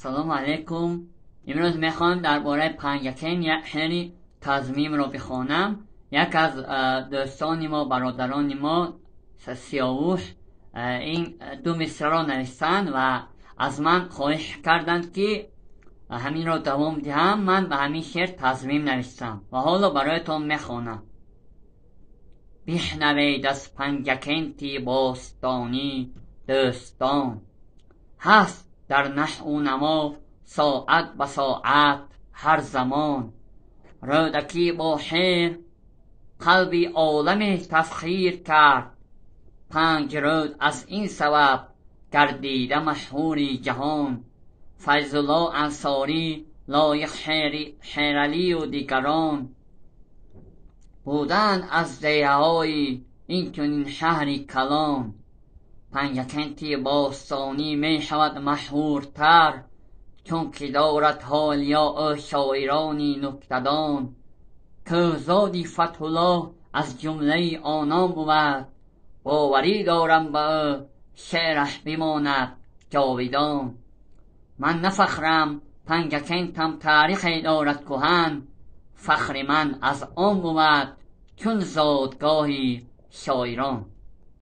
سلام علیکم. امروز میخوام درباره پنجکین یک شعر تضمیم رو بخوانم. یک از دوستان ما، برادران ما، سیاوش، این دو مصرع را نوشتن و از من خواهش کردند که همین را دوام دهم. من به همین شعر تضمیم نوشتم و حالا برایتان میخوانم. بشنوید از پنجکین باستانی دوستان، هست در نحو و نما ساعت به ساعت هر زمان. رودکی با شعر قلبی عالم تفخیر کرد، 5 رود از این سبب گردیده مشهور جهان. فیض الله انصاری، لایق شیرعلی و دیگران بودند از دیه های این چنین شهر کلان. پنجکین باستانی می شود مشهورتر، چون که دارد حالیا او شاعرانی نکته‌دان. کوزادی فتح الله از جمله آنان بود، باوری دارم به او شعرش بماند جاودان. من نفخرم پنجکینم تاریخی دارد کهن، فخر من از آن بود چون زادگاهی شاعران.